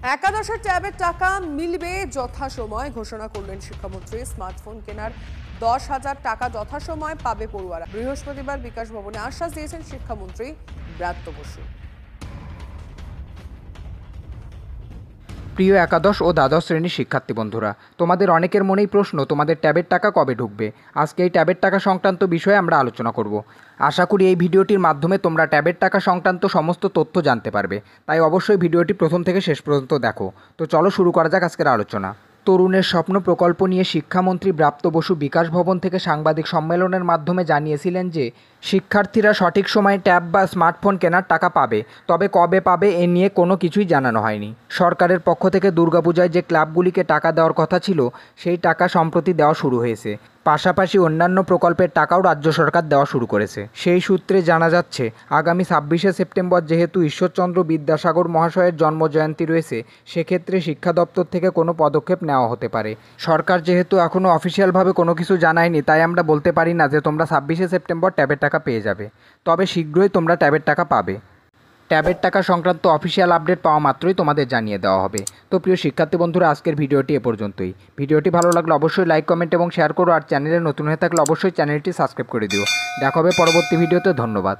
একাদশের ট্যাবের টাকা মিলবে যথাসময় ঘোষণা করলেন শিক্ষামন্ত্রী। স্মার্টফোন কেনার 10,000 টাকা যথাসময় পাবে পড়ুয়ারা। বৃহস্পতিবার বিকাশ ভবনে আশ্বাস দিয়েছেন শিক্ষামন্ত্রী ব্রাত্য বসু। প্রিয় একাদশ ও দ্বাদশ শ্রেণীর শিক্ষার্থী বন্ধুরা, তোমাদের অনেকের মনেই প্রশ্ন তোমাদের ট্যাবের টাকা কবে ঢুকবে। আজকে এই ট্যাবের টাকা সংক্রান্ত বিষয়ে আমরা আলোচনা করব। আশা করি এই ভিডিওটির মাধ্যমে তোমরা ট্যাবের টাকা সংক্রান্ত সমস্ত তথ্য জানতে পারবে, তাই অবশ্যই ভিডিওটি প্রথম থেকে শেষ পর্যন্ত দেখো। তো চলো শুরু করা যাক আজকের আলোচনা। তরুণের স্বপ্ন প্রকল্প নিয়ে শিক্ষামন্ত্রী ব্রাত্য বসু বিকাশ ভবন থেকে সাংবাদিক সম্মেলনের মাধ্যমে জানিয়েছিলেন যে শিক্ষার্থীরা সঠিক সময়ে ট্যাব বা স্মার্টফোন কেনার টাকা পাবে, তবে কবে পাবে এ নিয়ে কোনো কিছুই জানানো হয়নি। সরকারের পক্ষ থেকে দুর্গাপূজায় যে ক্লাবগুলিকে টাকা দেওয়ার কথা ছিল সেই টাকা সম্প্রতি দেওয়া শুরু হয়েছে। পাশাপাশি অন্যান্য প্রকল্পের টাকাও রাজ্য সরকার দেওয়া শুরু করেছে। সেই সূত্রে জানা যাচ্ছে আগামী 26শে সেপ্টেম্বর যেহেতু ঈশ্বরচন্দ্র বিদ্যাসাগর মহাশয়ের জন্মজয়ন্তী রয়েছে, সেক্ষেত্রে শিক্ষা দপ্তর থেকে কোনো পদক্ষেপ নেওয়া হতে পারে। সরকার যেহেতু এখনও অফিসিয়ালভাবে কোনো কিছু জানায়নি, তাই আমরা বলতে পারি না যে তোমরা 26শে সেপ্টেম্বর ট্যাবের টাকা পেয়ে যাবে, তবে শীঘ্রই তোমরা ট্যাবের টাকা পাবে। ট্যাবের টাকা সংক্রান্ত অফিসিয়াল আপডেট পাওয়া মাত্রই তোমাদের জানিয়ে দেওয়া হবে। তো প্রিয় শিক্ষার্থী বন্ধুরা, আজকের ভিডিওটি এ পর্যন্তই। ভিডিওটি ভালো লাগলে অবশ্যই লাইক, কমেন্ট এবং শেয়ার করো, আর চ্যানেলে নতুন হয়ে থাকলে অবশ্যই চ্যানেলটি সাবস্ক্রাইব করে দিও। দেখা হবে পরবর্তী ভিডিওতে। ধন্যবাদ।